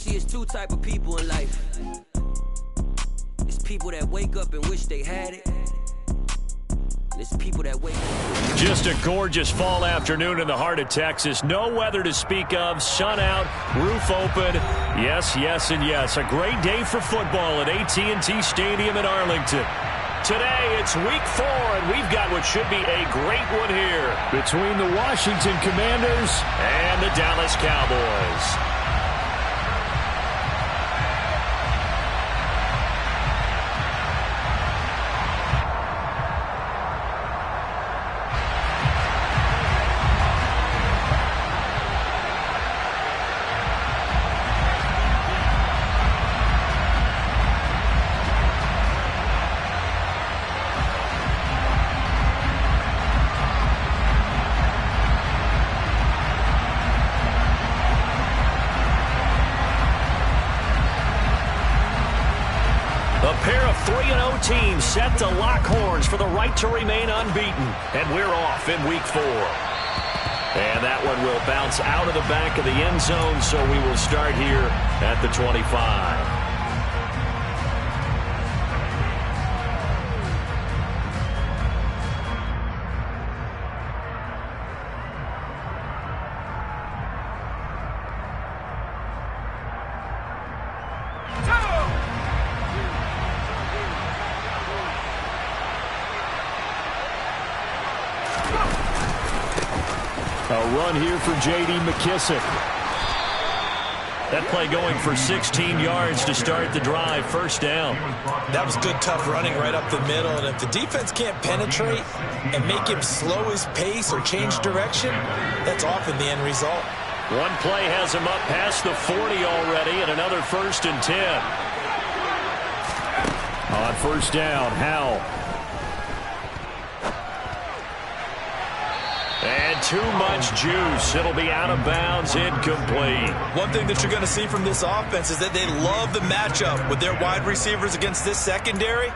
See, it's two type of people in life. It's people that wake up and wish they had it. It's people that wake up. Just a gorgeous fall afternoon in the heart of Texas. No weather to speak of. Sun out, roof open. Yes, yes, and yes. A great day for football at AT&T Stadium in Arlington. Today, it's week 4, and we've got what should be a great one here between the Washington Commanders and the Dallas Cowboys. A pair of 3-0 teams set to lock horns for the right to remain unbeaten. And we're off in week 4. And that one will bounce out of the back of the end zone, so we will start here at the 25. A run here for J.D. McKissick. That play going for 16 yards to start the drive. First down. That was good, tough running right up the middle. And if the defense can't penetrate and make him slow his pace or change direction, that's often the end result. One play has him up past the 40 already, and another 1st and 10. On first down, Howell. And too much juice. It'll be out of bounds, incomplete. One thing that you're going to see from this offense is that they love the matchup with their wide receivers against this secondary.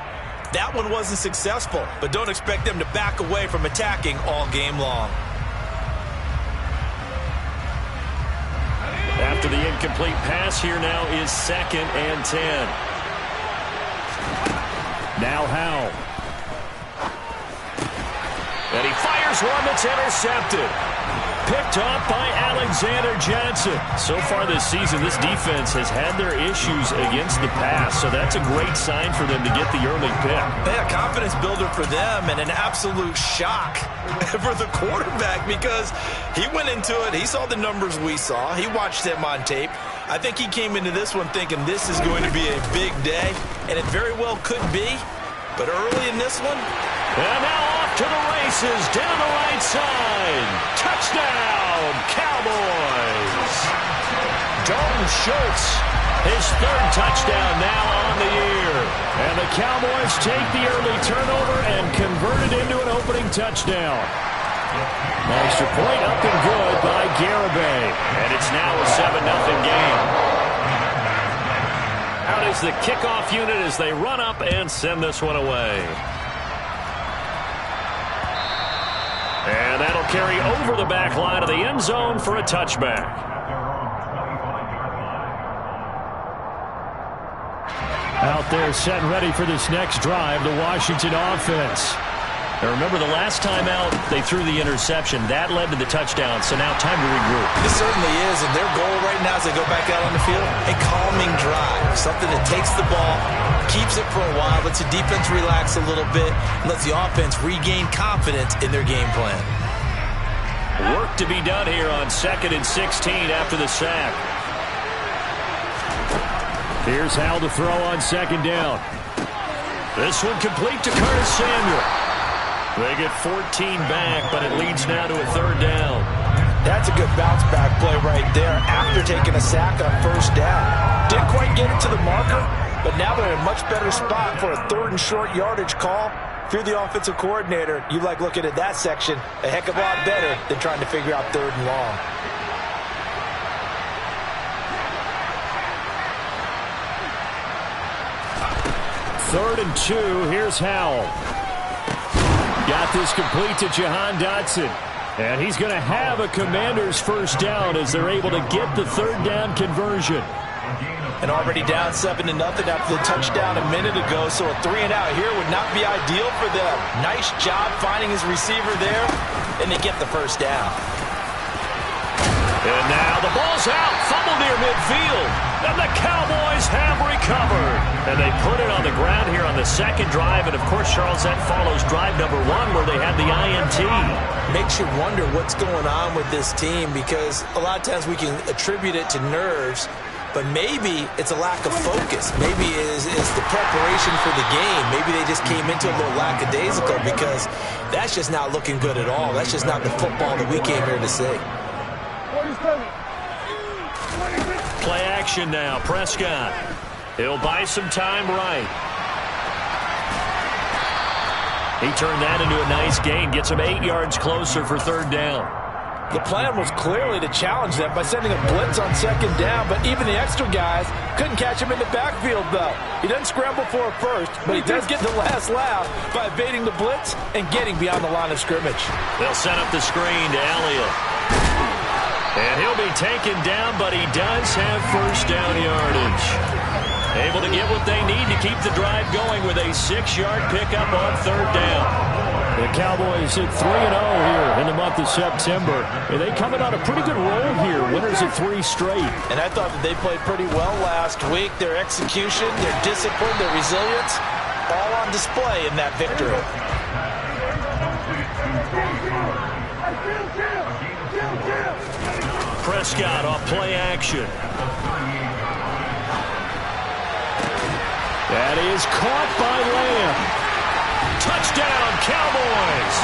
That one wasn't successful, but don't expect them to back away from attacking all game long. After the incomplete pass, here now is 2nd and 10. Now Howell. And he fires one that's intercepted. Picked off by Alexander Johnson. So far this season, this defense has had their issues against the pass, so that's a great sign for them to get the early pick. Yeah, confidence builder for them and an absolute shock for the quarterback because he went into it. He saw the numbers we saw. He watched them on tape. I think he came into this one thinking this is going to be a big day, and it very well could be. But early in this one, and now off to the races, down the right side. Touchdown, Cowboys. Dalton Schultz, his 3rd touchdown now on the year. And the Cowboys take the early turnover and convert it into an opening touchdown. Extra point up and good by Garibay. And it's now a 7-0 game. Out is the kickoff unit as they run up and send this one away. And that'll carry over the back line of the end zone for a touchback. Out there set and ready for this next drive, the Washington offense. Now remember, the last time out, they threw the interception. That led to the touchdown, so now time to regroup. This certainly is, and their goal right now as they go back out on the field, a calming drive. Something that takes the ball, keeps it for a while, lets the defense relax a little bit, lets the offense regain confidence in their game plan. Work to be done here on 2nd and 16 after the sack. Here's Howell to throw on 2nd down. This one complete to Curtis Samuel. They get 14 back, but it leads now to a 3rd down. That's a good bounce back play right there after taking a sack on 1st down. Didn't quite get it to the marker, but now they're in a much better spot for a 3rd and short yardage call. If you're the offensive coordinator, you like looking at that section a heck of a lot better than trying to figure out 3rd and long. Third and 2, here's Howell. Got this complete to Jahan Dotson. And he's going to have a Commander's 1st down as they're able to get the 3rd down conversion. and already down 7-0 after the touchdown a minute ago, so a 3-and-out here would not be ideal for them. Nice job finding his receiver there, and they get the first down. And now the ball's out, fumble near midfield, and the Cowboys have recovered. And they put it on the ground here on the second drive, and of course, Charles, that follows drive number 1 where they had the INT. Makes you wonder what's going on with this team, because a lot of times we can attribute it to nerves, but maybe it's a lack of focus. Maybe it's the preparation for the game. Maybe they just came into a little lackadaisical, because that's just not looking good at all. That's just not the football that we came here to see. Play action now, Prescott. He'll buy some time right. He turned that into a nice gain, gets him 8 yards closer for third down. The plan was clearly to challenge them by sending a blitz on second down, but even the extra guys couldn't catch him in the backfield, though. He doesn't scramble for a first, but he does get the last laugh by evading the blitz and getting beyond the line of scrimmage. They'll set up the screen to Elliott. And he'll be taken down, but he does have first down yardage. Able to get what they need to keep the drive going with a 6-yard pickup on third down. The Cowboys at 3-0 here in the month of September. And they coming on a pretty good roll here. Winners of 3 straight. And I thought that they played pretty well last week. Their execution, their discipline, their resilience, all on display in that victory. Prescott off play action. That is caught by Lamb. Touchdown, Cowboys!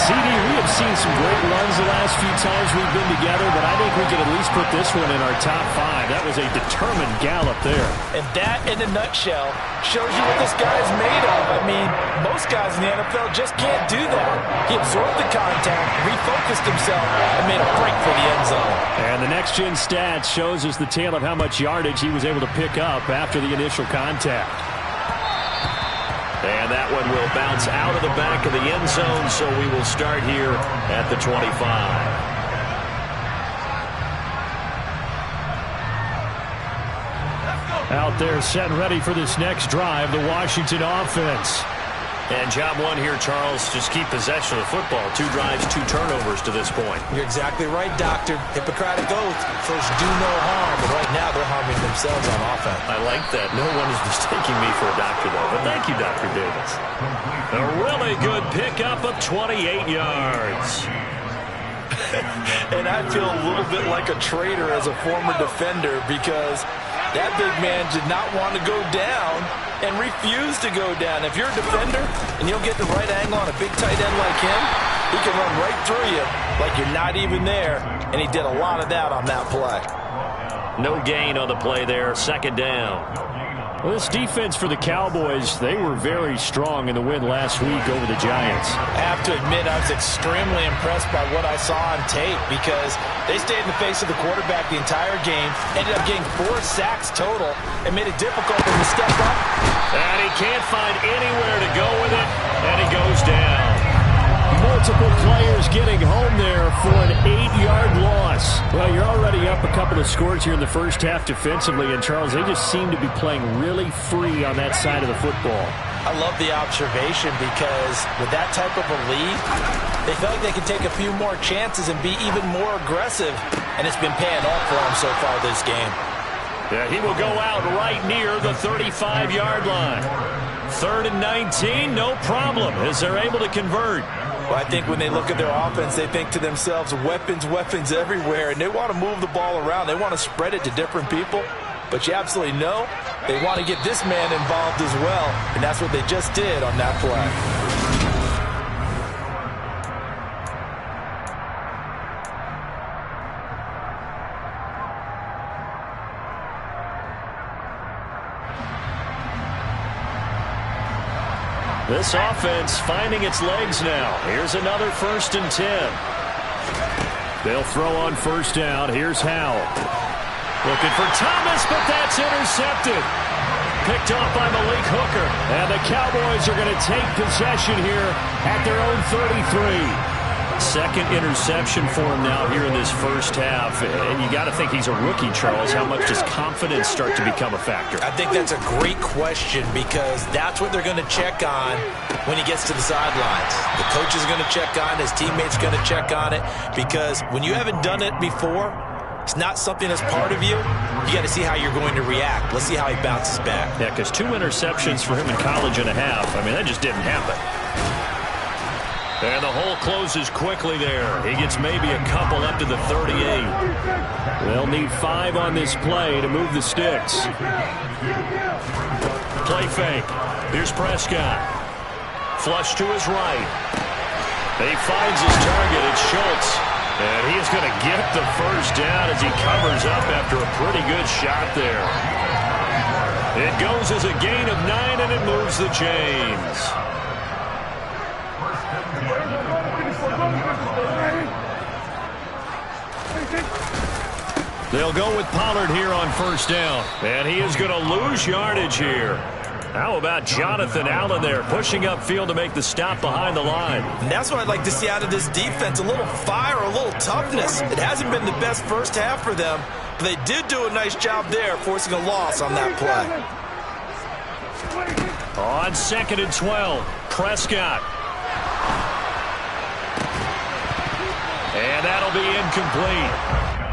CD, we have seen some great runs the last few times we've been together, but I think we can at least put this one in our top 5. That was a determined gallop there. And that, in a nutshell, shows you what this guy is made of. I mean, most guys in the NFL just can't do that. He absorbed the contact, refocused himself, and made a break for the end zone. And the next-gen stats shows us the tale of how much yardage he was able to pick up after the initial contact. And that one will bounce out of the back of the end zone, so we will start here at the 25. Out there set and ready for this next drive, the Washington offense. And job 1 here, Charles, just keep possession of the football. 2 drives, 2 turnovers to this point. You're exactly right, Doctor. Hippocratic oath. First, do no harm. But right now, they're harming themselves on offense. I like that. No one is mistaking me for a doctor, though. But thank you, Dr. Davis. A really good pickup of 28 yards. And I feel a little bit like a traitor as a former defender, because that big man did not want to go down and refused to go down. If you're a defender and you'll get the right angle on a big tight end like him, he can run right through you like you're not even there, and he did a lot of that on that play. No gain on the play there, second down. Well, this defense for the Cowboys, they were very strong in the win last week over the Giants. I have to admit, I was extremely impressed by what I saw on tape, because they stayed in the face of the quarterback the entire game, ended up getting 4 sacks total, and made it difficult for him to step up. And he can't find anywhere to go with it, and he goes down. Multiple players getting home there for an 8-yard loss. Well, you're already up a couple of scores here in the first half defensively, and Charles, they just seem to be playing really free on that side of the football. I love the observation, because with that type of a lead, they felt like they could take a few more chances and be even more aggressive, and it's been paying off for them so far this game. Yeah, he will go out right near the 35-yard line. 3rd and 19, no problem, as they're able to convert. Well, I think when they look at their offense, they think to themselves, weapons, weapons everywhere, and they want to move the ball around. They want to spread it to different people, but you absolutely know they want to get this man involved as well, and that's what they just did on that play. This offense finding its legs now. Here's another 1st and 10. They'll throw on first down. Here's Howell. Looking for Thomas, but that's intercepted. Picked off by Malik Hooker. And the Cowboys are going to take possession here at their own 33. second interception for him now here in this first half. And you got to think he's a rookie, Charles. How much does confidence start to become a factor? I think that's a great question because that's what they're going to check on when he gets to the sidelines. The coach is going to check on it. His teammates are going to check on it because when you haven't done it before, it's not something that's part of you. You got to see how you're going to react. Let's see how he bounces back. Yeah, because 2 interceptions for him in college and a half. I mean, that just didn't happen. And the hole closes quickly there. He gets maybe a couple up to the 38. They'll need 5 on this play to move the sticks. Play fake. Here's Prescott. Flush to his right. He finds his target. It's Schultz. And he is going to get the first down as he covers up after a pretty good shot there. It goes as a gain of 9, and it moves the chains. They'll go with Pollard here on first down. And he is going to lose yardage here. How about Jonathan Allen there pushing upfield to make the stop behind the line? And that's what I'd like to see out of this defense, a little fire, a little toughness. It hasn't been the best first half for them, but they did do a nice job there forcing a loss on that play. On 2nd and 12, Prescott. And that'll be incomplete.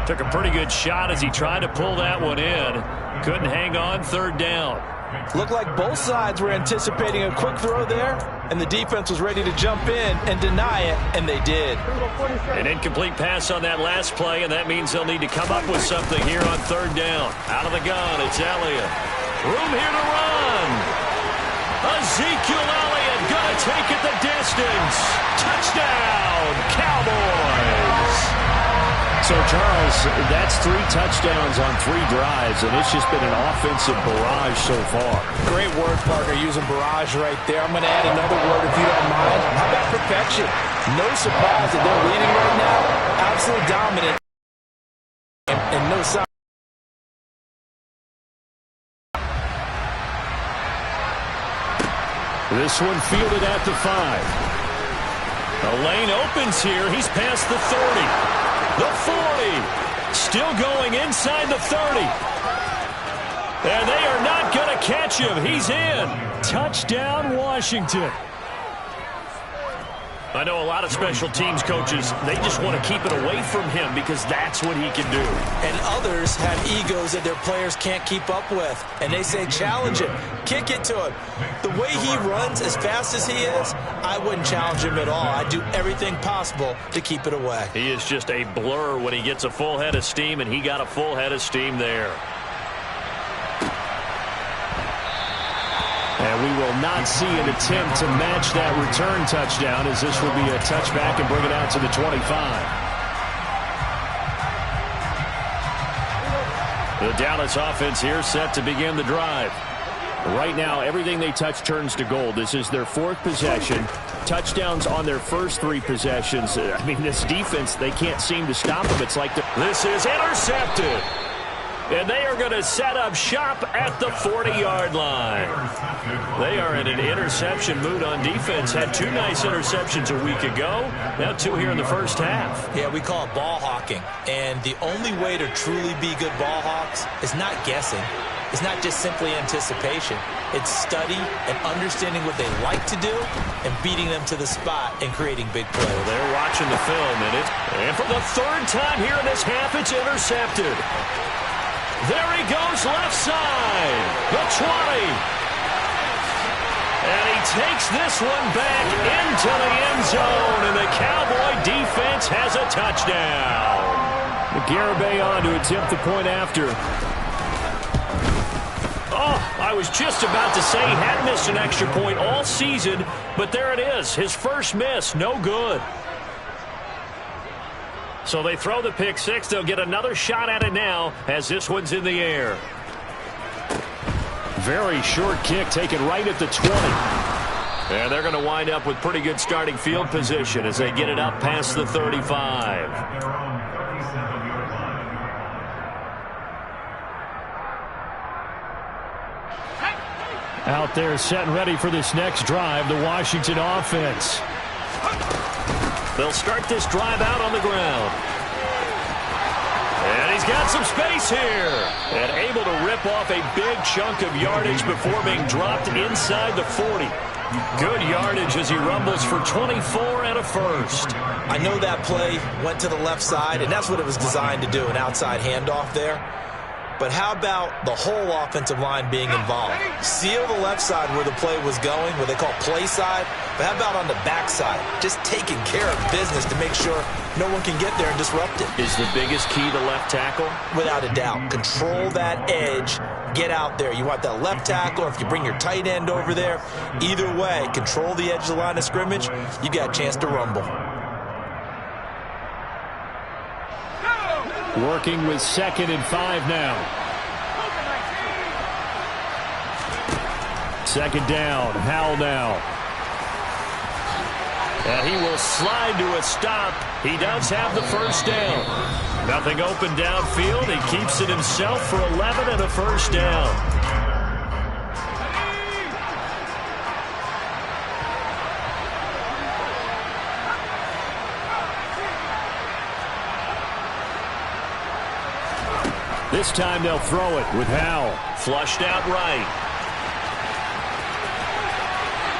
Took a pretty good shot as he tried to pull that one in. Couldn't hang on 3rd down. Looked like both sides were anticipating a quick throw there, and the defense was ready to jump in and deny it, and they did. An incomplete pass on that last play, and that means they'll need to come up with something here on 3rd down. Out of the gun, it's Elliott. Room here to run. Ezekiel Elliott gonna take it the distance. Touchdown, Cowboys. So, Charles, that's 3 touchdowns on 3 drives, and it's just been an offensive barrage so far. Great word, partner, using barrage right there. I'm going to add another word if you don't mind. How about perfection? No surprise that they're leading right now. Absolutely dominant. And no sign. This one fielded at the 5. The lane opens here. He's past the 30. The 40. Still going inside the 30. And they are not going to catch him. He's in. Touchdown, Washington. I know a lot of special teams coaches, they just want to keep it away from him because that's what he can do. And others have egos that their players can't keep up with. And they say, challenge him. Kick it to him. The way he runs as fast as he is, I wouldn't challenge him at all. I'd do everything possible to keep it away. He is just a blur when he gets a full head of steam, and he got a full head of steam there. And we will not see an attempt to match that return touchdown, as this will be a touchback and bring it out to the 25. The Dallas offense here set to begin the drive. Right now, everything they touch turns to gold. This is their 4th possession. Touchdowns on their first 3 possessions. I mean, this defense, they can't seem to stop them. It's like this is intercepted. And they are going to set up shop at the 40-yard line. They are in an interception mood on defense. Had 2 nice interceptions a week ago. Now 2 here in the first half. Yeah, we call it ball hawking. And the only way to truly be good ball hawks is not guessing. It's not just simply anticipation. It's study and understanding what they like to do and beating them to the spot and creating big plays. Well, they're watching the film, and for the 3rd time here in this half, it's intercepted. There he goes left side, the 20. And he takes this one back into the end zone, and the Cowboy defense has a touchdown. Garibay on to attempt the point after. Oh, I was just about to say he had missed an extra point all season, but there it is, his first miss, no good. So they throw the pick 6. They'll get another shot at it now as this one's in the air. Very short kick taken right at the 20. And they're going to wind up with pretty good starting field position as they get it up past the 35. Out there set and ready for this next drive, the Washington offense. They'll start this drive out on the ground. And he's got some space here. And able to rip off a big chunk of yardage before being dropped inside the 40. Good yardage as he rumbles for 24 and a first. I know that play went to the left side, and that's what it was designed to do, an outside handoff there. But how about the whole offensive line being involved? Seal the left side where the play was going, what they call play side. But how about on the back side? Just taking care of business to make sure no one can get there and disrupt it. Is the biggest key to left tackle? Without a doubt. Control that edge. Get out there. You want that left tackle, or if you bring your tight end over there, either way, control the edge of the line of scrimmage, you got a chance to rumble. Working with 2nd and 5 now. 2nd down. Howell now. And he will slide to a stop. He does have the first down. Nothing open downfield. He keeps it himself for 11 and a first down. This time they'll throw it with Howell. Flushed out right.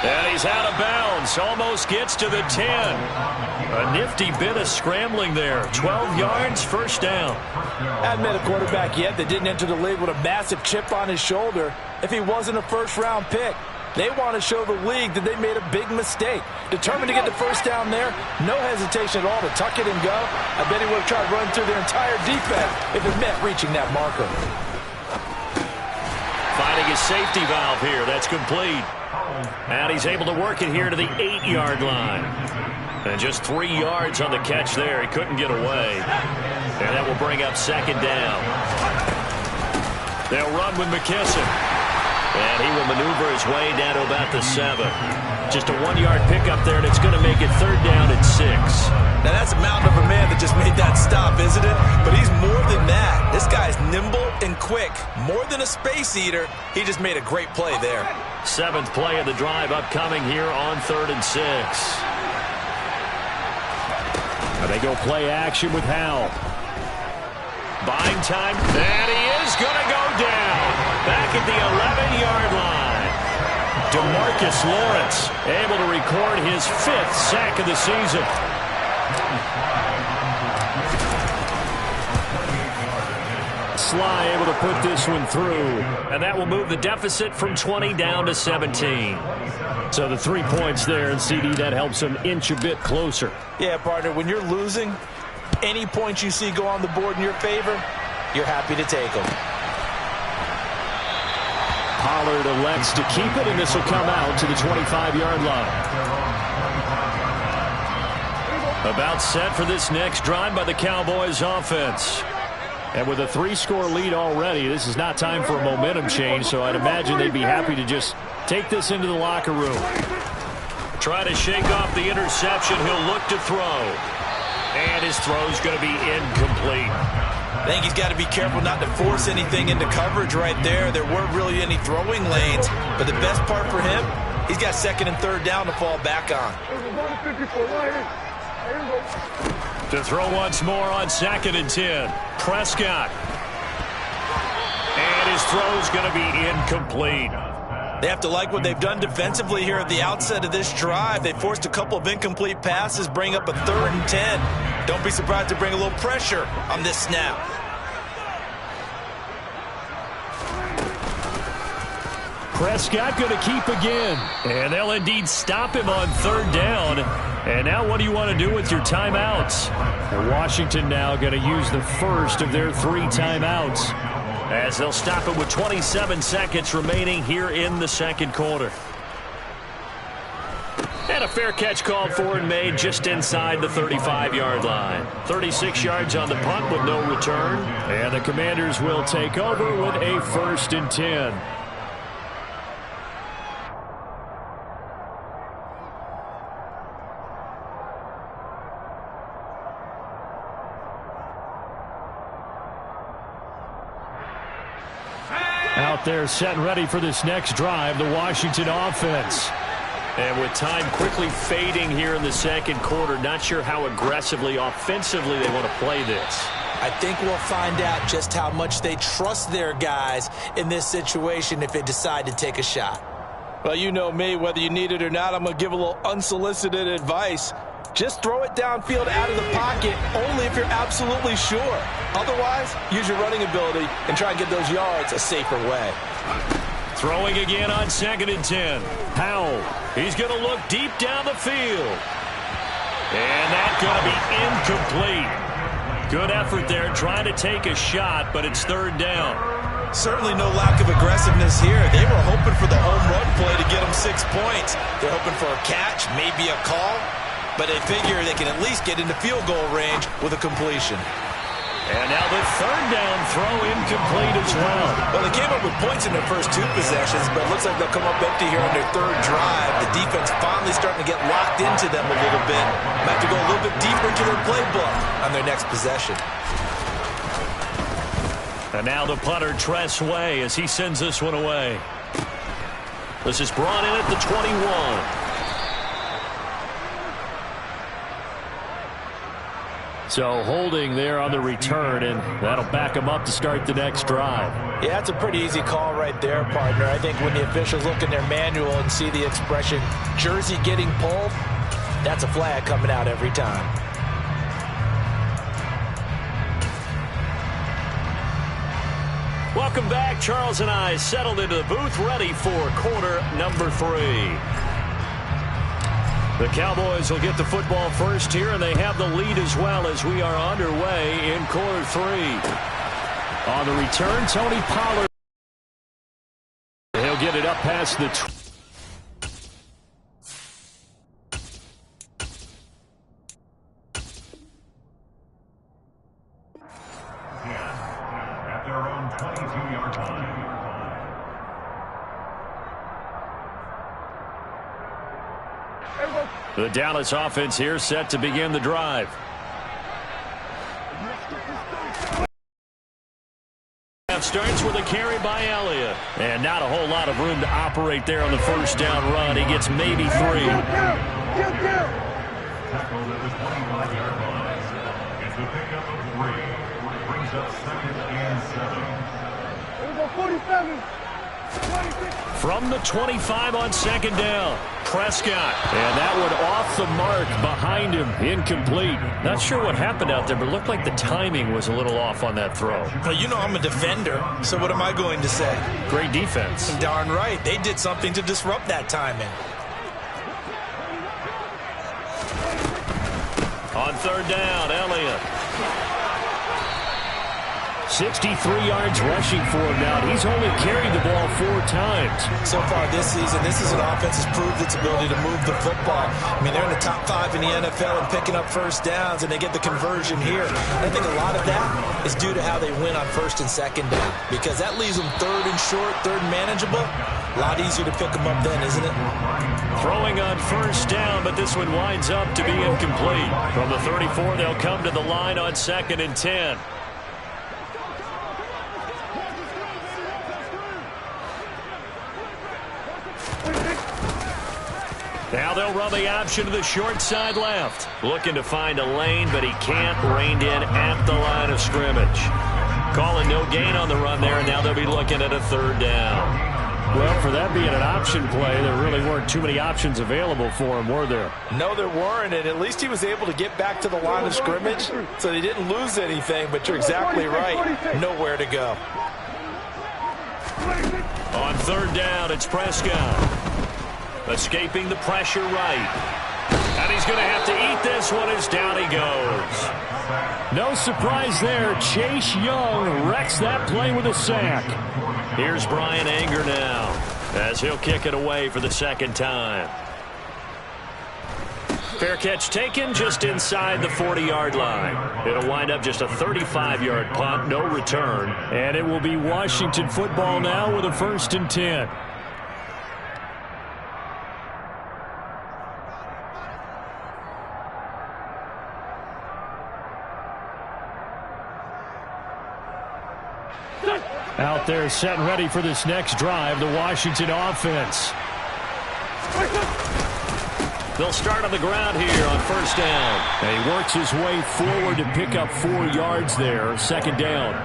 And he's out of bounds. Almost gets to the 10. A nifty bit of scrambling there. 12 yards, first down. Hadn't met a quarterback yet that didn't enter the league with a massive chip on his shoulder if he wasn't a first-round pick. They want to show the league that they made a big mistake. Determined to get the first down there, no hesitation at all to tuck it and go. I bet he would have tried to run through their entire defense if it meant reaching that marker. Finding his safety valve here. That's complete. And he's able to work it here to the 8-yard line. And just 3 yards on the catch there. He couldn't get away. And that will bring up 2nd down. They'll run with McKisson. And he will maneuver his way down to about the 7. Just a 1-yard pickup there, and it's going to make it 3rd down at 6. Now that's a mountain of a man that just made that stop, isn't it? But he's more than that. This guy's nimble and quick. More than a space eater. He just made a great play there. 7th play of the drive upcoming here on 3rd and 6. And they go play action with Howell. Buying time, and he is going to go down. Back at the 11-yard line. DeMarcus Lawrence able to record his 5th sack of the season. Sly able to put this one through. And that will move the deficit from 20 down to 17. So the 3 points there, and CD, that helps him inch a bit closer. Yeah, partner, when you're losing, any points you see go on the board in your favor, you're happy to take them. Pollard elects to keep it, and this will come out to the 25-yard line. About set for this next drive by the Cowboys offense. And with a 3-score lead already, this is not time for a momentum change, so I'd imagine they'd be happy to just take this into the locker room. Try to shake off the interception. He'll look to throw. And his throw's going to be incomplete. I think he's got to be careful not to force anything into coverage right there. There weren't really any throwing lanes, but the best part for him, he's got 2nd and 3rd down to fall back on. To throw once more on 2nd and 10. Prescott. And his throw's going to be incomplete. They have to like what they've done defensively here at the outset of this drive. They forced a couple of incomplete passes, bring up a 3rd and 10. Don't be surprised to bring a little pressure on this snap. Prescott going to keep again. And they'll indeed stop him on 3rd down. And now what do you want to do with your timeouts? Washington now going to use the first of their 3 timeouts, as they'll stop it with 27 seconds remaining here in the 2nd quarter. And a fair catch called for and made just inside the 35-yard line. 36 yards on the punt with no return. And the Commanders will take over with a 1st and 10. Out there set and ready for this next drive, the Washington offense. And with time quickly fading here in the second quarter, not sure how aggressively, offensively they want to play this. I think we'll find out just how much they trust their guys in this situation if they decide to take a shot. Well, you know me, whether you need it or not, I'm going to give a little unsolicited advice. Just throw it downfield out of the pocket only if you're absolutely sure. Otherwise, use your running ability and try and get those yards a safer way. Throwing again on 2nd and 10. Howell, he's going to look deep down the field. And that's going to be incomplete. Good effort there trying to take a shot, but it's 3rd down. Certainly no lack of aggressiveness here. They were hoping for the home run play to get them 6 points. They're hoping for a catch, maybe a call, but they figure they can at least get into field goal range with a completion. And now the 3rd down throw incomplete as well. Well, they came up with points in their first 2 possessions, but it looks like they'll come up empty here on their 3rd drive. The defense finally starting to get locked into them a little bit. Might have to go a little bit deeper into their playbook on their next possession. And now the punter, Tress Way, as he sends this one away. This is brought in at the 21. So holding there on the return, and that'll back them up to start the next drive. Yeah, that's a pretty easy call right there, partner. I think when the officials look in their manual and see the expression, jersey getting pulled, that's a flag coming out every time. Welcome back. Charles and I settled into the booth, ready for quarter number 3. The Cowboys will get the football first here, and they have the lead as well as we are underway in quarter 3. On the return, Tony Pollard. He'll get it up past the at their own 22-yard line. The Dallas offense here set to begin the drive. Starts with a carry by Elliott. And not a whole lot of room to operate there on the first down run. He gets maybe 3. Tackled at the 25-yard line. It's a pickup of 3. Brings up 2nd and 7. 47. From the 25 on 2nd down, Prescott. And that one off the mark behind him, incomplete. Not sure what happened out there, but it looked like the timing was a little off on that throw. Well, you know I'm a defender, so what am I going to say? Great defense. Darn right. They did something to disrupt that timing. On 3rd down, Elliott. 63 yards rushing for him now. He's only carried the ball 4 times. So far this season, this is an offense that's proved its ability to move the football. I mean, they're in the top 5 in the NFL and picking up first downs, and they get the conversion here. And I think a lot of that is due to how they win on 1st and 2nd down, because that leaves them 3rd and short, 3rd and manageable. A lot easier to pick them up then, isn't it? Throwing on 1st down, but this one winds up to be incomplete. From the 34, they'll come to the line on 2nd and 10. Now they'll run the option to the short side left. Looking to find a lane, but he can't. Reined in at the line of scrimmage. Calling no gain on the run there, and now they'll be looking at a 3rd down. Well, for that being an option play, there really weren't too many options available for him, were there? No, there weren't, and at least he was able to get back to the line of scrimmage, so they didn't lose anything, but you're exactly right. Nowhere to go. On 3rd down, it's Prescott. Escaping the pressure right. And he's going to have to eat this one as down he goes. No surprise there. Chase Young wrecks that play with a sack. Here's Brian Anger now as he'll kick it away for the 2nd time. Fair catch taken just inside the 40-yard line. It'll wind up just a 35-yard punt, no return. And it will be Washington football now with a 1st and 10. Out there set and ready for this next drive, the Washington offense. They'll start on the ground here on first down. And he works his way forward to pick up 4 yards there. Second down.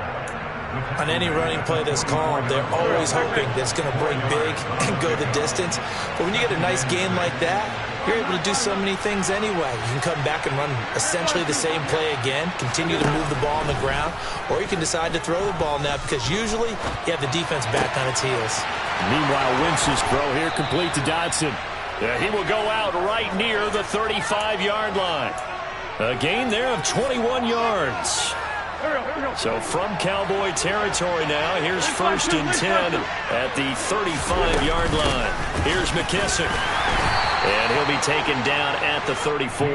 On any running play that's called, they're always hoping that it's going to break big and go the distance. But when you get a nice gain like that, you're able to do so many things anyway. You can come back and run essentially the same play again, continue to move the ball on the ground, or you can decide to throw the ball now because usually you have the defense back on its heels. Meanwhile, Wentz's throw here complete to Dotson. He will go out right near the 35-yard line. A gain there of 21 yards. So from Cowboy territory now, here's first and 10 at the 35-yard line. Here's McKissick. And he'll be taken down at the 34.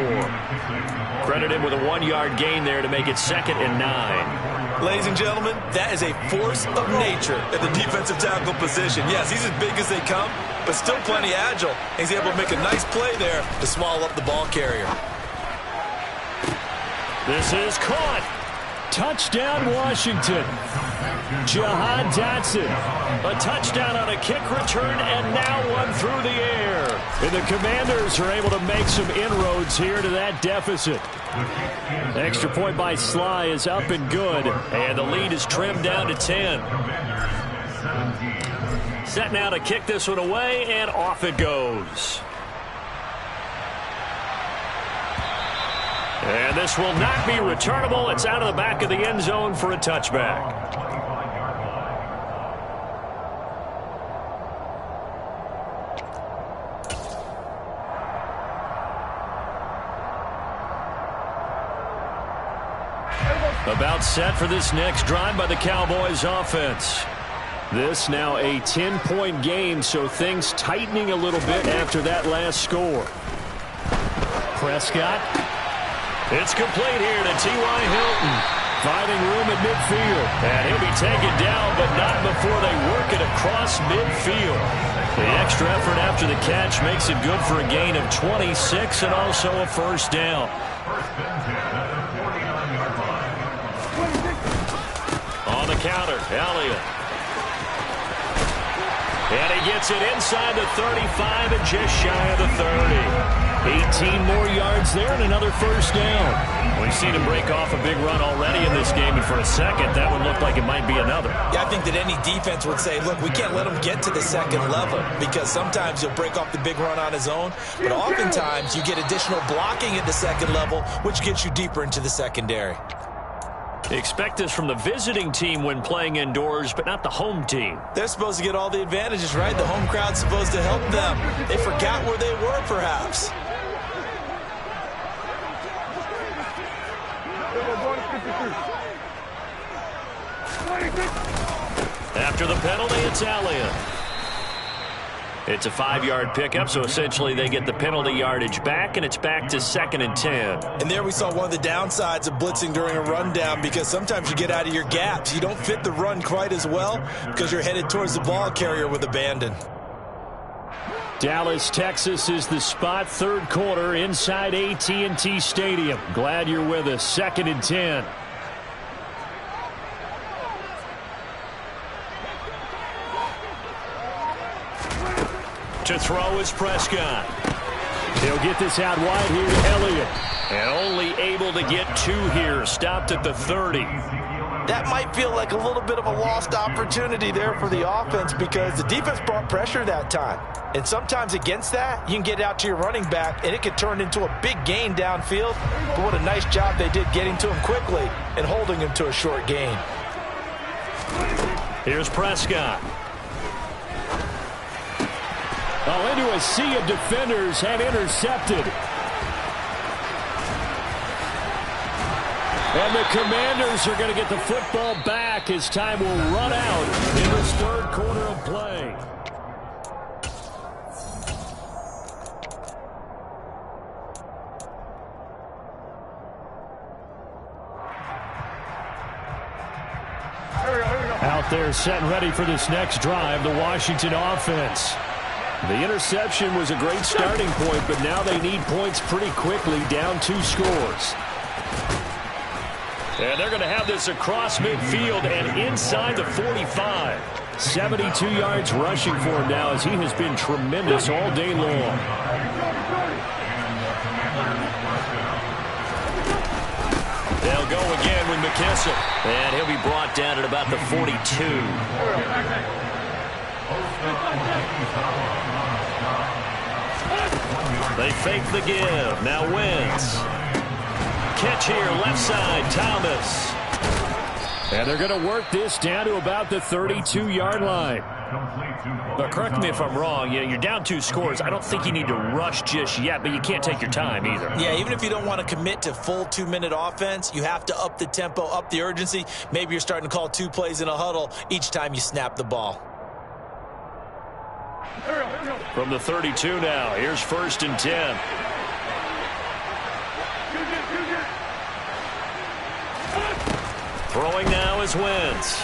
Credit him with a 1-yard gain there to make it 2nd and 9. Ladies and gentlemen, that is a force of nature at the defensive tackle position. Yes, he's as big as they come, but still plenty agile. He's able to make a nice play there to swallow up the ball carrier. This is caught. Touchdown, Washington. Jahan Dotson. A touchdown on a kick return, and now one through the air. And the Commanders are able to make some inroads here to that deficit. Extra point by Sly is up and good, and the lead is trimmed down to 10. Set now to kick this one away, and off it goes. And this will not be returnable. It's out of the back of the end zone for a touchback. About set for this next drive by the Cowboys offense. This now a 10-point game, so things tightening a little bit after that last score. Prescott. It's complete here to T.Y. Hilton. Finding room at midfield. And he'll be taken down, but not before they work it across midfield. The extra effort after the catch makes it good for a gain of 26 and also a first down. On the counter, Elliott. And he gets it inside the 35 and just shy of the 30. 18 more yards there and another first down. We've seen him break off a big run already in this game, and for a second, that one looked like it might be another. Yeah, I think that any defense would say, look, we can't let him get to the second level because sometimes he'll break off the big run on his own, but oftentimes you get additional blocking at the second level, which gets you deeper into the secondary. Expect this from the visiting team when playing indoors, but not the home team. They're supposed to get all the advantages, right? The home crowd's supposed to help them. They forgot where they were, perhaps. After the penalty, it's Elliott. It's a 5-yard pickup, so essentially they get the penalty yardage back, and it's back to 2nd and 10. And there we saw one of the downsides of blitzing during a rundown, because sometimes you get out of your gaps. You don't fit the run quite as well because you're headed towards the ball carrier with abandon. Dallas, Texas is the spot. Third quarter inside AT&T Stadium. Glad you're with us. 2nd and 10. To throw is Prescott. He'll get this out wide here to Elliott. And only able to get 2 here. Stopped at the 30. That might feel like a little bit of a lost opportunity there for the offense because the defense brought pressure that time. And sometimes against that, you can get out to your running back, and it could turn into a big gain downfield. But what a nice job they did getting to him quickly and holding him to a short gain. Here's Prescott. Oh, into a sea of defenders and intercepted. And the Commanders are going to get the football back as time will run out in this third quarter of play. Out there set and ready for this next drive, the Washington offense. The interception was a great starting point, but now they need points pretty quickly, down 2 scores. And they're going to have this across midfield and inside the 45. 72 yards rushing for him now as he has been tremendous all day long. They'll go again with McKissick. And he'll be brought down at about the 42. They fake the give. Now Wentz. Catch here, left side, Thomas. And they're going to work this down to about the 32-yard line. But correct me if I'm wrong. You're down 2 scores. I don't think you need to rush just yet, but you can't take your time either. Yeah, even if you don't want to commit to full 2-minute offense, you have to up the tempo, up the urgency. Maybe you're starting to call 2 plays in a huddle each time you snap the ball. From the 32 now, here's 1st and 10. Throwing now is Wentz.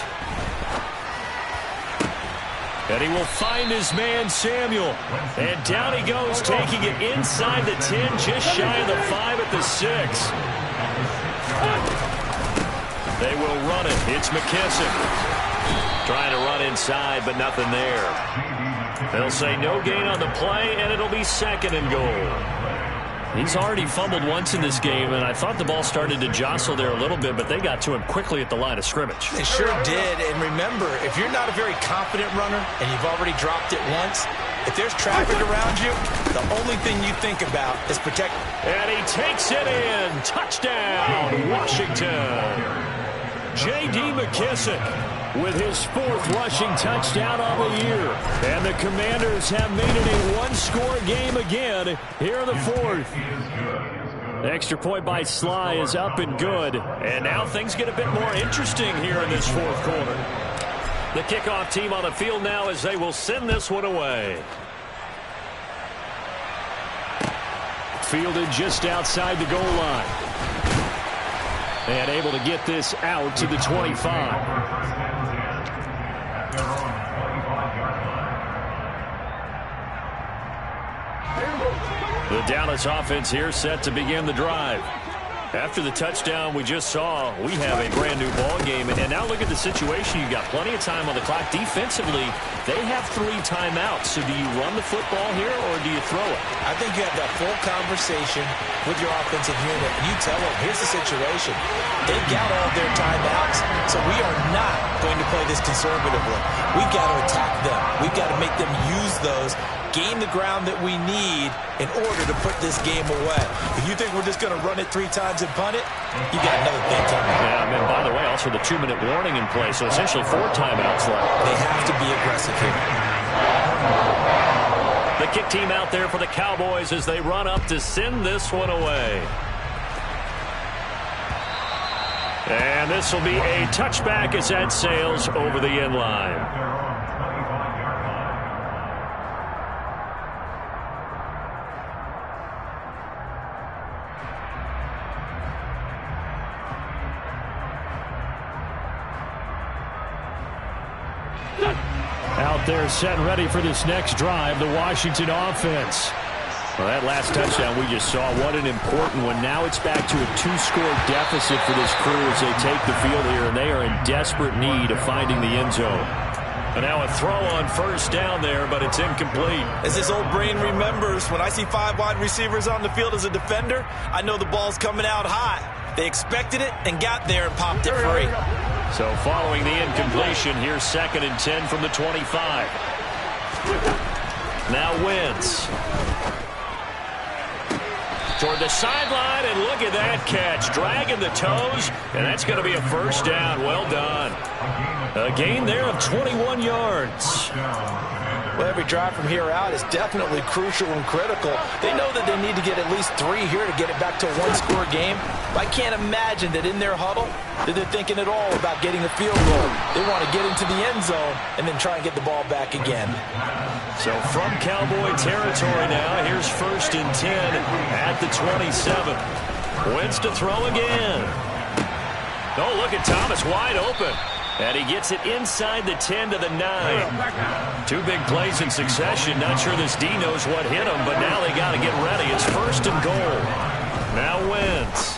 And he will find his man, Samuel. And down he goes, taking it inside the 10, just shy of the 5 at the 6. They will run it. It's McKissick. Trying to run inside, but nothing there. They'll say no gain on the play, and it'll be 2nd and goal. He's already fumbled once in this game, and I thought the ball started to jostle there a little bit, but they got to him quickly at the line of scrimmage. They sure did, and remember, if you're not a very confident runner and you've already dropped it once, if there's traffic around you, the only thing you think about is protect. And he takes it in. Touchdown, Washington. J.D. McKissick with his 4th rushing touchdown on the year. And the Commanders have made it a 1-score game again here in the 4th. The extra point by Sly is up and good. And now things get a bit more interesting here in this 4th quarter. The kickoff team on the field now as they will send this one away. Fielded just outside the goal line. And able to get this out to the 25. The Dallas offense here set to begin the drive. After the touchdown we just saw, we have a brand new ball game. And now look at the situation. You've got plenty of time on the clock. Defensively, they have 3 timeouts. So do you run the football here or do you throw it? I think you have that full conversation with your offensive unit. And you tell them, here's the situation. They've got all their timeouts, so we are not going to play this conservatively. We've got to attack them. We've got to make them use those, gain the ground that we need in order to put this game away. If you think we're just going to run it 3 times and punt it, you got another thing coming. Yeah, and by the way, also the 2-minute warning in play, so essentially 4 timeouts left. They have to be aggressive here. The kick team out there for the Cowboys as they run up to send this one away. And this will be a touchback as that sails over the end line. Out there set and ready for this next drive, the Washington offense. Well, that last touchdown we just saw, what an important one. Now it's back to a 2-score deficit for this crew as they take the field here, and they are in desperate need of finding the end zone. And now a throw on 1st down there, but it's incomplete. As this old brain remembers, when I see 5 wide receivers on the field as a defender, I know the ball's coming out hot. They expected it and got there and popped it free. So following the incompletion, here's 2nd and 10 from the 25. Now Wentz. Toward the sideline, and look at that catch. Dragging the toes, and that's going to be a 1st down. Well done. A gain there of 21 yards. Well, every drive from here out is definitely crucial and critical. They know that they need to get at least 3 here to get it back to a 1-score game. But I can't imagine that in their huddle that they're thinking at all about getting a field goal. They want to get into the end zone and then try and get the ball back again. So from Cowboy territory now, here's 1st and 10 at the 27. Wentz to throw again. Oh, look at Thomas wide open. And he gets it inside the 10 to the 9. 2 big plays in succession. Not sure this D knows what hit him, but now they got to get ready. It's 1st and goal. Now Wentz.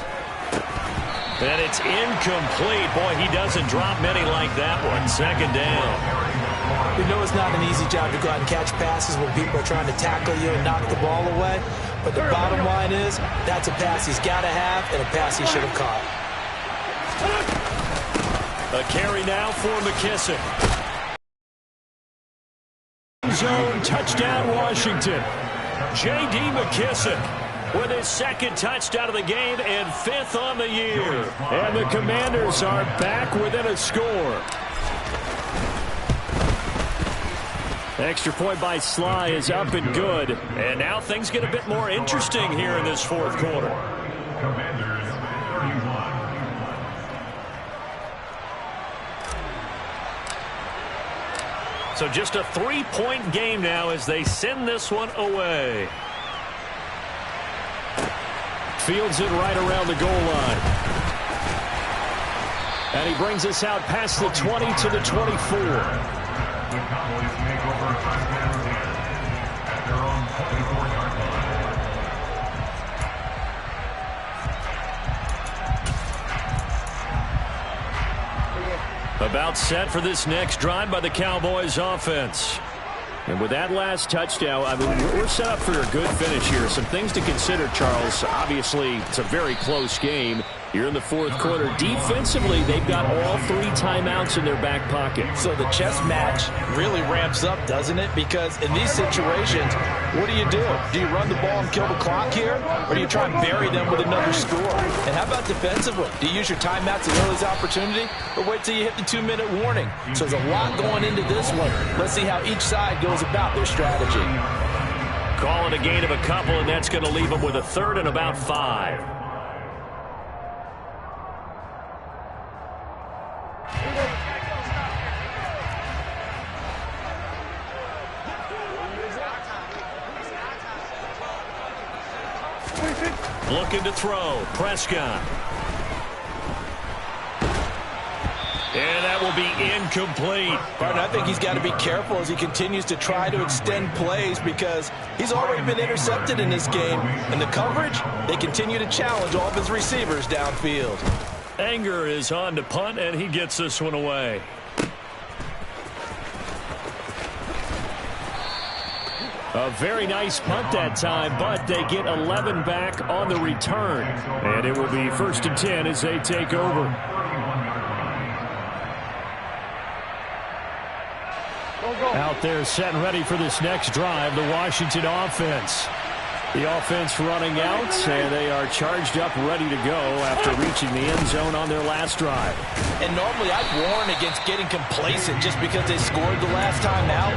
And it's incomplete. Boy, he doesn't drop many like that one. 2nd down. We know it's not an easy job to go out and catch passes when people are trying to tackle you and knock the ball away. But the bottom line is, that's a pass he's got to have and a pass he should have caught. A carry now for McKissick. Zone touchdown, Washington. J.D. McKissick with his second touchdown of the game and 5th on the year. And the Commanders are back within a score. Extra point by Sly is up and good. And now things get a bit more interesting here in this fourth quarter. Commanders 31. So just a 3-point game now as they send this one away. Fields it right around the goal line. And he brings us out past the 20 to the 24. The Cowboys make over first down 10 at their own 24-yard line. About set for this next drive by the Cowboys offense. And with that last touchdown, I mean, we're set up for a good finish here. Some things to consider, Charles. Obviously, it's a very close game. You're in the fourth quarter. Defensively, they've got all 3 timeouts in their back pocket. So the chess match really ramps up, doesn't it? Because in these situations, what do? Do you run the ball and kill the clock here? Or do you try and bury them with another score? And how about defensively? Do you use your timeouts at early opportunity? Or wait till you hit the 2-minute warning? So there's a lot going into this one. Let's see how each side goes about their strategy. Call it a gain of a couple, and that's going to leave them with a 3rd and about 5. Looking to throw. Prescott. And that will be incomplete. Partner, I think he's got to be careful as he continues to try to extend plays because he's already been intercepted in this game. And the coverage, they continue to challenge all of his receivers downfield. Anger is on to punt, and he gets this one away. A very nice punt that time, but they get 11 back on the return. And it will be 1st and 10 as they take over. Out there set and ready for this next drive, the Washington offense. The offense running out, and they are charged up, ready to go after reaching the end zone on their last drive. And normally I'd warn against getting complacent just because they scored the last time out.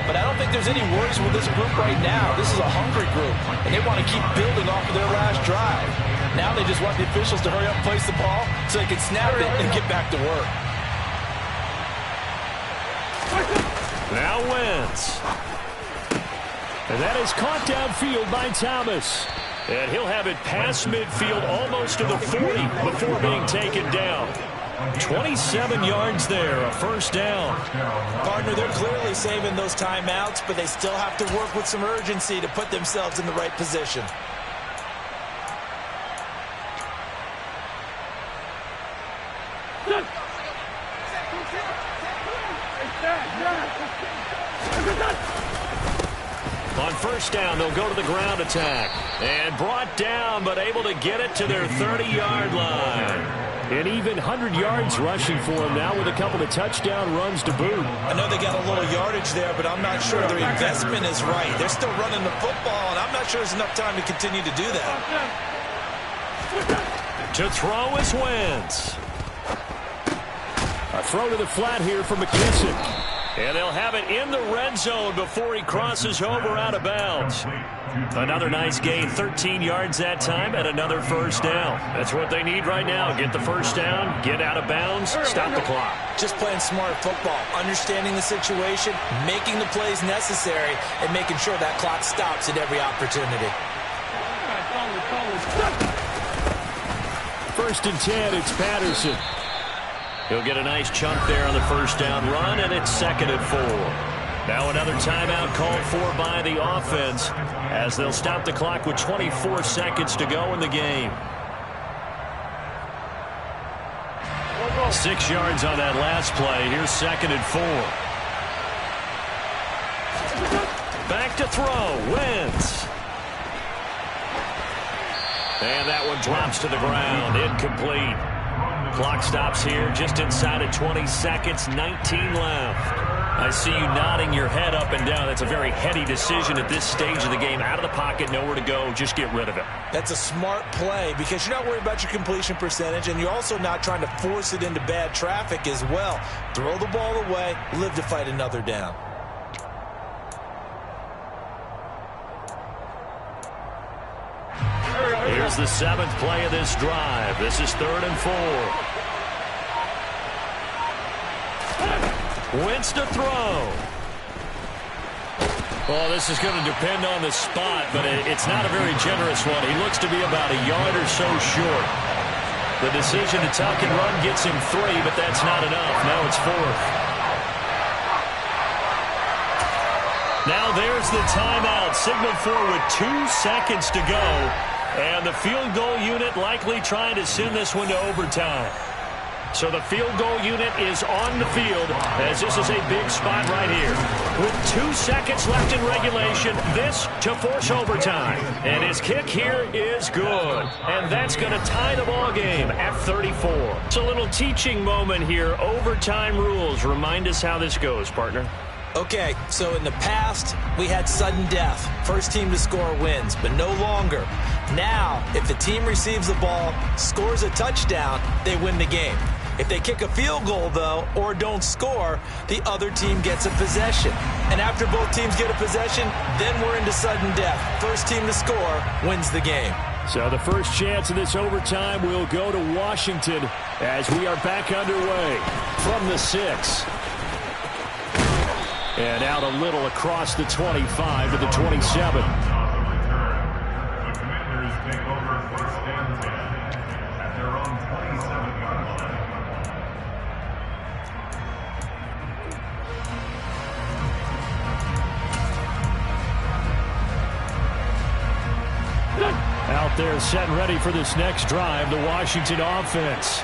But I don't think there's any worries with this group right now. This is a hungry group, and they want to keep building off of their last drive. Now they just want the officials to hurry up and place the ball so they can snap it and get back to work. Now Wentz. And that is caught downfield by Thomas. And he'll have it past midfield almost to the 40 before being taken down. 27 yards there, a 1st down. Partner, they're clearly saving those timeouts, but they still have to work with some urgency to put themselves in the right position. On 1st down, they'll go to the ground attack. And brought down, but able to get it to their 30-yard line. An even 100 yards rushing for him now with a couple of touchdown runs to boot. I know they got a little yardage there, but I'm not sure their investment is right. They're still running the football, and I'm not sure there's enough time to continue to do that. To throw is Wentz. A throw to the flat here for McKissick. And they'll have it in the red zone before he crosses over out of bounds. Another nice gain, 13 yards that time, and another 1st down. That's what they need right now. Get the 1st down, get out of bounds, stop the clock. Just playing smart football, understanding the situation, making the plays necessary, and making sure that clock stops at every opportunity. 1st and 10, it's Patterson. He'll get a nice chunk there on the 1st down run, and it's 2nd and 4. Now another timeout called for by the offense as they'll stop the clock with 24 seconds to go in the game. 6 yards on that last play. Here's 2nd and 4. Back to throw. Wentz. And that one drops to the ground. Incomplete. Clock stops here just inside of 20 seconds, 19 left. I see you nodding your head up and down. That's a very heady decision at this stage of the game. Out of the pocket, nowhere to go, just get rid of it. That's a smart play because you're not worried about your completion percentage, and you're also not trying to force it into bad traffic as well. Throw the ball away, live to fight another down. Here's the 7th play of this drive. This is 3rd and 4. Wentz to throw. Well, this is going to depend on the spot, but it's not a very generous one. He looks to be about a yard or so short. The decision to tuck and run gets him 3, but that's not enough. Now it's 4th. Now there's the timeout, signaled for with 2 seconds to go. And the field goal unit likely trying to send this one to overtime. So the field goal unit is on the field as this is a big spot right here. With 2 seconds left in regulation, this to force overtime. And his kick here is good. And that's going to tie the ball game at 34. It's a little teaching moment here. Overtime rules. Remind us how this goes, partner. Okay, so in the past, we had sudden death. First team to score wins, but no longer. Now, if the team receives the ball, scores a touchdown, they win the game. If they kick a field goal, though, or don't score, the other team gets a possession. And after both teams get a possession, then we're into sudden death. First team to score wins the game. So the first chance of this overtime will go to Washington as we are back underway from the 6. And out a little across the 25 to the 27. The Commanders take over first and 10 at their own 27-yard line. Out there set and ready for this next drive, the Washington offense.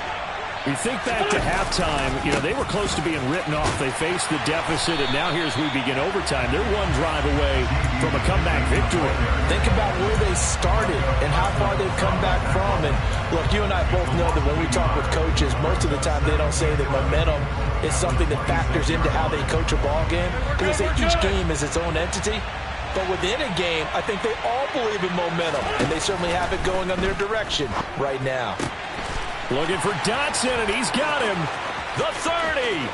We think back to halftime, they were close to being written off. They faced the deficit, and now here's we begin overtime. They're one drive away from a comeback victory. Think about where they started and how far they've come back from. And look, you and I both know that when we talk with coaches, most of the time they don't say that momentum is something that factors into how they coach a ball game. Because they say each game is its own entity. But within a game, I think they all believe in momentum, and they certainly have it going on their direction right now. Looking for Dotson, and he's got him. The 30,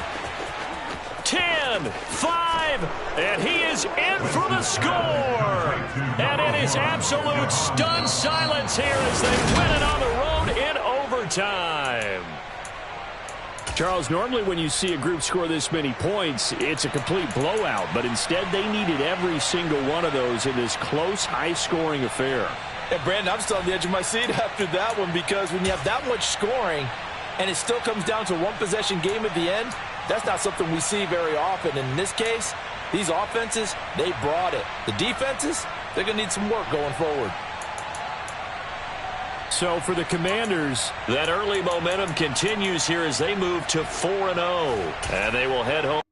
10, 5, and he is in for the score. And it is absolute stunned silence here as they win it on the road in overtime. Charles, normally when you see a group score this many points, it's a complete blowout. But instead, they needed every single one of those in this close, high-scoring affair. And Brandon, I'm still on the edge of my seat after that one because when you have that much scoring and it still comes down to a one-possession game at the end, that's not something we see very often. And in this case, these offenses, they brought it. The defenses, they're going to need some work going forward. So for the Commanders, that early momentum continues here as they move to 4-0. And they will head home.